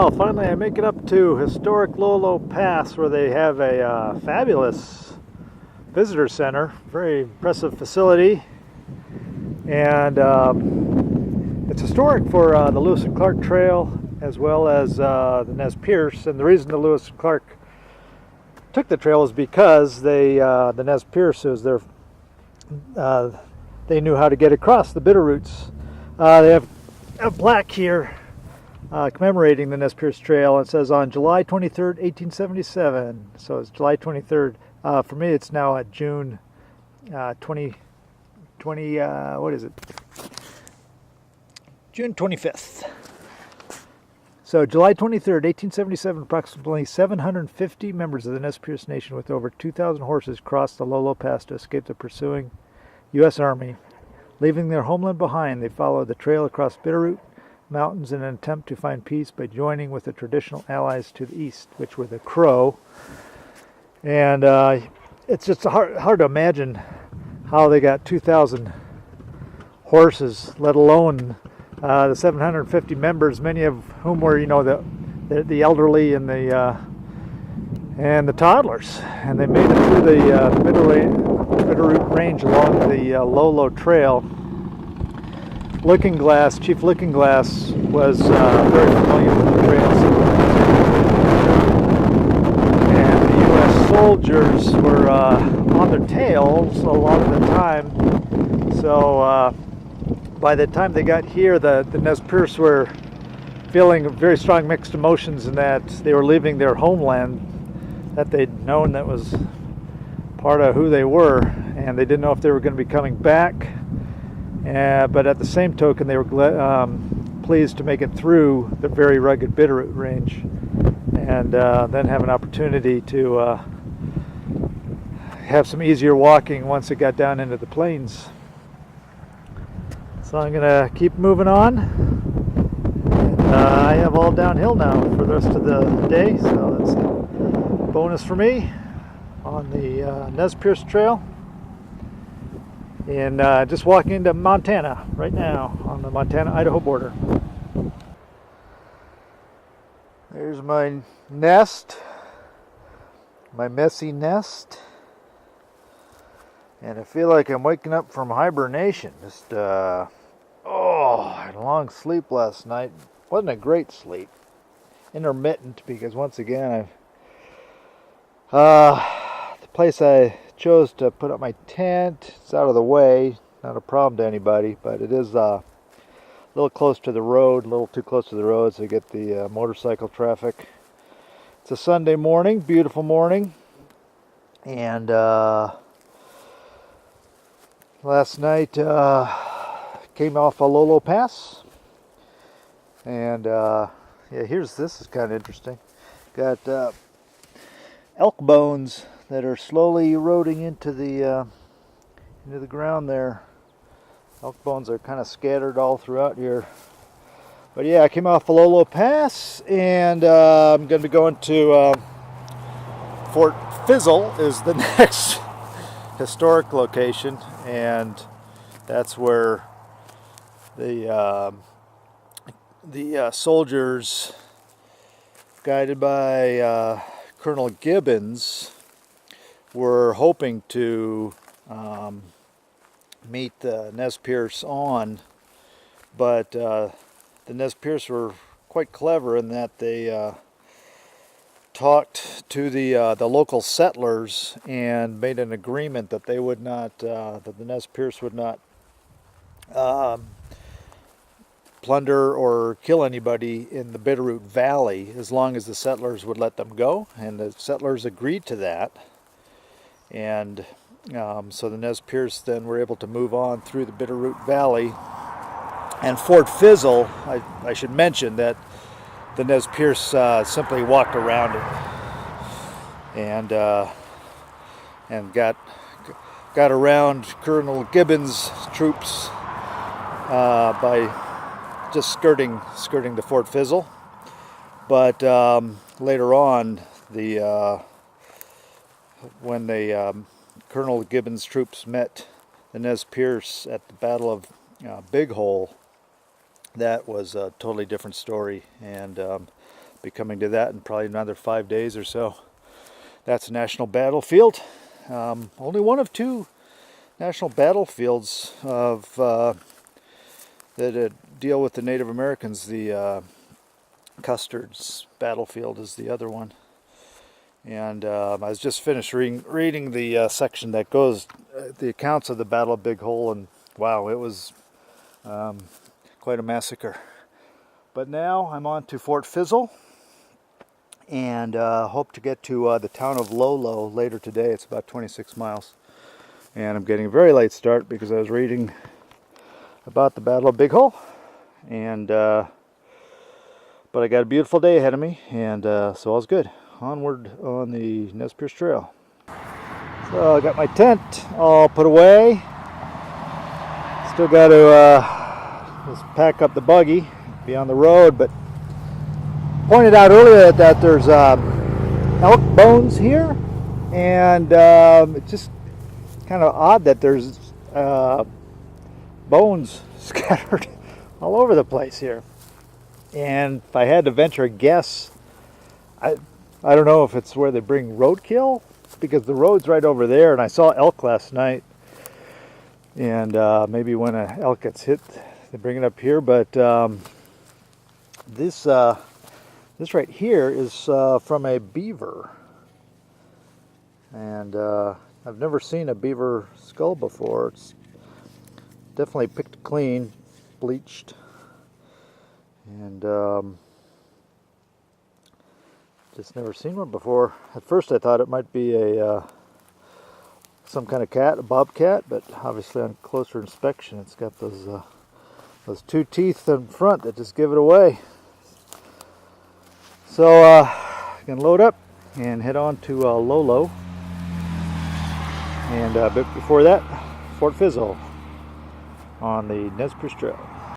Well, finally I make it up to historic Lolo Pass, where they have a fabulous visitor center, very impressive facility, and it's historic for the Lewis and Clark Trail as well as the Nez Perce. And the reason the Lewis and Clark took the trail is because the Nez Perce was their they knew how to get across the Bitterroots. They have a plaque here commemorating the Nez Perce Trail. It says on July 23rd, 1877. So it's July 23rd. For me, it's now at June 20, what is it? June 25th. So July 23rd, 1877, approximately 750 members of the Nez Perce Nation with over 2,000 horses crossed the Lolo Pass to escape the pursuing U.S. Army. Leaving their homeland behind, they followed the trail across Bitterroot Mountains in an attempt to find peace by joining with the traditional allies to the east, which were the Crow. And it's just hard to imagine how they got 2,000 horses, let alone the 750 members, many of whom were, the elderly and the toddlers. And they made it through the Bitterroot Range along the Lolo Trail. Chief Looking Glass was very familiar with the trails. And the U.S. soldiers were on their tails a lot of the time. So by the time they got here, the Nez Perce were feeling very strong mixed emotions in that they were leaving their homeland that they'd known that was part of who they were, and they didn't know if they were going to be coming back. But at the same token, they were pleased to make it through the very rugged Bitterroot Range, and then have an opportunity to have some easier walking once it got down into the plains. So I'm going to keep moving on. And, I have all downhill now for the rest of the day, so that's a bonus for me on the Nez Perce Trail. And just walking into Montana right now on the Montana-Idaho border. There's my nest, my messy nest. And I feel like I'm waking up from hibernation. Just, I had a long sleep last night. Wasn't a great sleep. Intermittent, because once again, the place I chose to put up my tent, it's out of the way, not a problem to anybody, but it is a little close to the road, a little too close to the road, so you get the motorcycle traffic. It's a Sunday morning, beautiful morning, and last night came off a Lolo Pass, and this is kind of interesting. Got elk bones that are slowly eroding into the ground there. Elk bones are kind of scattered all throughout here. But yeah, I came off the Lolo Pass, and I'm going to be going to Fort Fizzle is the next historic location, and that's where the soldiers, guided by Colonel Gibbons, were hoping to meet the Nez Perce on, but the Nez Perce were quite clever in that they talked to the local settlers and made an agreement that they would not, that the Nez Perce would not plunder or kill anybody in the Bitterroot Valley as long as the settlers would let them go, and the settlers agreed to that. And so the Nez Perce then were able to move on through the Bitterroot Valley. And Fort Fizzle, I should mention that the Nez Perce simply walked around it and got around Colonel Gibbons' troops by just skirting the Fort Fizzle. But later on, when Colonel Gibbons' troops met the Nez Perce at the Battle of Big Hole, that was a totally different story. And be coming to that in probably another 5 days or so. That's a national battlefield. Only one of two national battlefields of that deal with the Native Americans. The Custard's battlefield is the other one. And I was just finished reading the section that goes the accounts of the Battle of Big Hole, and wow, it was quite a massacre. But now I'm on to Fort Fizzle, and hope to get to the town of Lolo later today. It's about 26 miles, and I'm getting a very late start because I was reading about the Battle of Big Hole, and but I got a beautiful day ahead of me, and so all's good. Onward on the Nez Perce Trail. So I got my tent all put away. Still got to just pack up the buggy, be on the road, but pointed out earlier that there's elk bones here, and it's just kind of odd that there's bones scattered all over the place here. And if I had to venture a guess, I don't know if it's where they bring roadkill, because the road's right over there, and I saw elk last night, and maybe when an elk gets hit they bring it up here, but this right here is from a beaver, and I've never seen a beaver skull before. It's definitely picked clean, bleached, and just never seen one before. At first I thought it might be a some kind of cat, a bobcat, but obviously on closer inspection it's got those two teeth in front that just give it away. So I'm going to load up and head on to Lolo, and a bit before that, Fort Fizzle on the Nez Perce Trail.